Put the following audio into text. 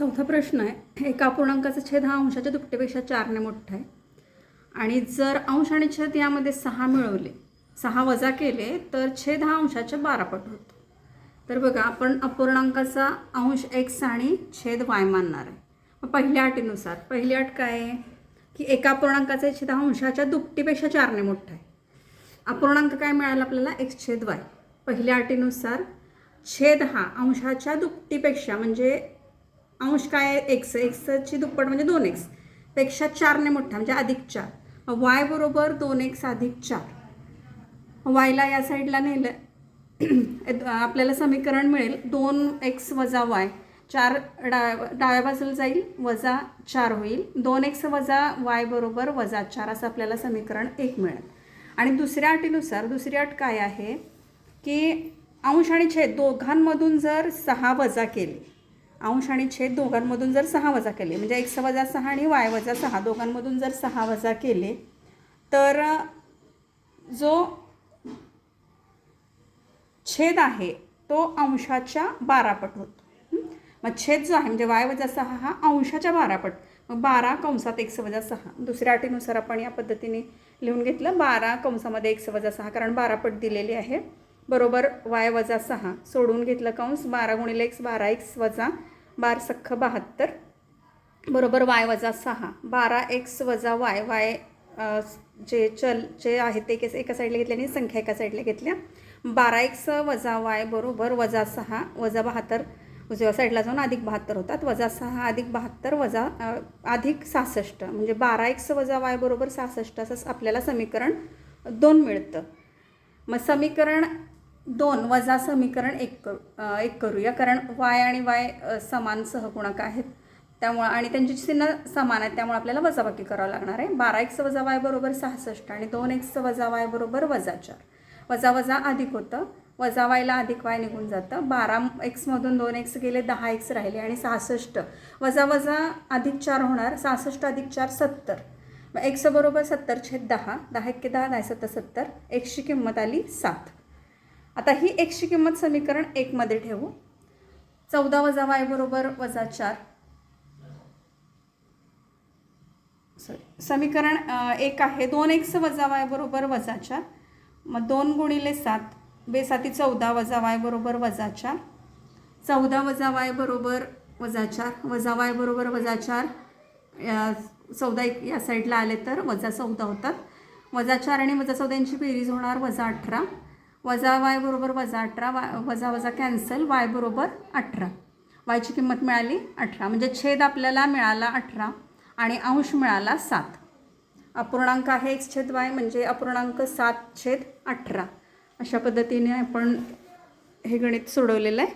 चौथा प्रश्न आहे, एका अपूर्णांकाचा छेद हा अंशाच्या दुपटीपेक्षा 4ने मोठा आहे आणि जर अंश आणि छेद यामध्ये 6 मिळवले, 6 वजा केले तर छेद हा अंशाच्या 12 पट होतो. तर बघा, आपण अपूर्णांकाचा अंश x आणि छेद y मानणार आहे. मग पहिल्या अटीनुसार पहिली अट काय आहे की एका अपूर्णांकाचा छेद हा अंशाच्या दुपटीपेक्षा 4ने मोठा आहे. अपूर्णांक काय मिळाला आपल्याला, x छेद y. पहिल्या अटीनुसार छेद हा अंशाच्या दुपटीपेक्षा म्हणजे अंश काय आहे एक्सची दुप्पट म्हणजे 2x पेक्षा 4ने मोठा म्हणजे अधिक 4. y बरोबर 2x अधिक 4. yला या साईडला नेलं आपल्याला समीकरण मिळेल 2x वजा y. 4 डाव्या बाजूला जाईल, वजा 4 होईल. 2x वजा y बरोबर वजा 4 असं आपल्याला समीकरण 1 मिळेल. आणि दुसऱ्या अटीनुसार दुसरी अट काय आहे की अंश आणि छेद दोघांमधून जर 6 वजा केले, अंश आणि छेद दोघांमधून जर 6 वजा केले म्हणजे x वजा 6 आणि y वजा 6 दोघांमधून जर 6 वजा केले तर जो छेद आहे तो अंशाच्या 12 पट होतो. मग छेद जो आहे म्हणजे y वजा 6 हा अंशाच्या 12 पट. मग 12 कंसात x वजा 6. दुसऱ्या अटीनुसार आपण या पद्धतीने लिहून घेतलं 12 कंसामध्ये x वजा 6 कारण 12 पट दिलेली आहे बरोबर y वजा 6. सोडून घेतलं कंस 12 गुणिले x 12x वजा 12 सख्ख 72 बरोबर y वजा 6. 12x वजा y जे चल जे आहे ते एका साईडला घेतले आणि संख्या एका साईडला घेतल्या. 12x वजा y बरोबर वजा 6 वजा 72 उजव्या साईडला जाऊन अधिक 72 होतात. वजा 6 अधिक 72 वजा अधिक 66 म्हणजे 12x वजा y बरोबर 66 असं आपल्याला समीकरण 2 मिळतं. मग समीकरण 2 वजा समीकरण 1 करूया कारण y आणि y समान सहगुणक आहेत त्यामुळे आणि त्यांची चिन्ह समान आहेत त्यामुळे आपल्याला वजाबाकी करावं लागणार आहे. 12x वजा y बरोबर 66 आणि 2x वजा y बरोबर वजा 4. वजा वजा अधिक होतं, वजा yला अधिक y निघून जातं. 12xमधून 2x गेले 10x राहिले आणि 66 वजा वजा अधिक 4 होणार. 66 अधिक 4 70. मग x बरोबर 70/10. 10 10 10 70. xची किंमत आली 7. आता ही xची किंमत समीकरण 1 मध्ये ठेवू. 14 वजा y बरोबर वजा 4. समीकरण 1 आहे 2x वजा y बरोबर वजा 4. मग 2 गुणिले 7 बेसाती 14 वजा y बरोबर वजा 4. 14 वजा y बरोबर वजा 4 वजा y बरोबर वजा 4. 14 या साईडला आले तर वजा 14 होतात. वजा 4 आणि वजा 14 यांची बेरीज होणार वजा 18. वजा y बरोबर वजा 18 वजा वजा कॅन्सल y बरोबर 18. yची किंमत मिळाली 18 म्हणजे छेद आपल्याला मिळाला 18 आणि अंश मिळाला 7. अपूर्णांक आहे x छेद y म्हणजे अपूर्णांक 7/18. अशा पद्धतीने आपण हे गणित सोडवलेलं आहे.